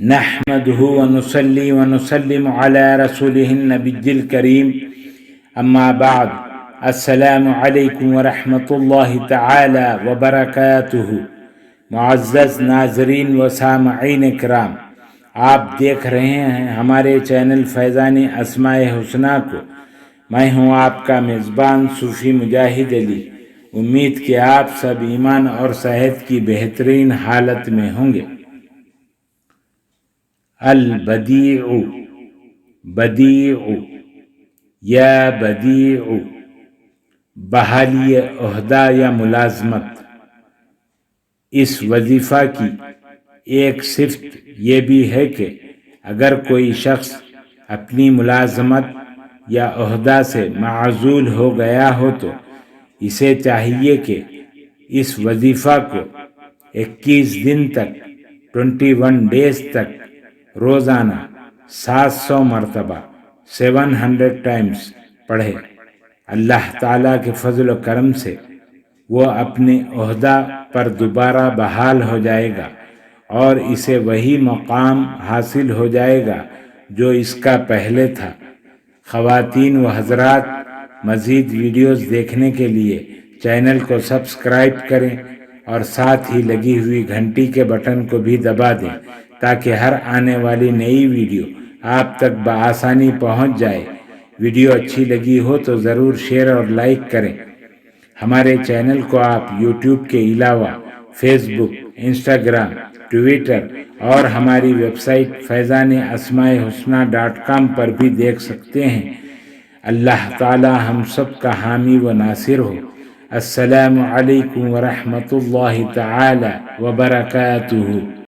نحمده ونصلي ونسلم على رسوله النبي الكريم اما بعد السلام علیکم ورحمۃ اللہ تعالی وبرکاتہ۔ معزز ناظرین و سامعین کرام، آپ دیکھ رہے ہیں ہمارے چینل فیضان اسماء الحسنی کو۔ میں ہوں آپ کا میزبان صوفی مجاہد علی۔ امید کہ آپ سب ایمان اور صحت کی بہترین حالت میں ہوں گے۔ البدیع، بدیع یا بدیع، بحالی عہدہ یا ملازمت۔ اس وظیفہ کی ایک صفت یہ بھی ہے کہ اگر کوئی شخص اپنی ملازمت یا عہدہ سے معزول ہو گیا ہو تو اسے چاہیے کہ اس وظیفہ کو 21 دن تک 21 ڈیز تک روزانہ 700 مرتبہ 700 ٹائمز پڑھے۔ اللہ تعالیٰ کے فضل و کرم سے وہ اپنے عہدہ پر دوبارہ بحال ہو جائے گا اور اسے وہی مقام حاصل ہو جائے گا جو اس کا پہلے تھا۔ خواتین و حضرات، مزید ویڈیوز دیکھنے کے لیے چینل کو سبسکرائب کریں اور ساتھ ہی لگی ہوئی گھنٹی کے بٹن کو بھی دبا دیں تاکہ ہر آنے والی نئی ویڈیو آپ تک بآسانی پہنچ جائے۔ ویڈیو اچھی لگی ہو تو ضرور شیئر اور لائک کریں۔ ہمارے چینل کو آپ یوٹیوب کے علاوہ فیس بک، انسٹاگرام، ٹویٹر اور ہماری ویب سائٹ فیضاناسماءالحسنی.com پر بھی دیکھ سکتے ہیں۔ اللہ تعالی ہم سب کا حامی و ناصر ہو۔ السلام علیکم ورحمۃ اللہ تعالی وبرکاتہ۔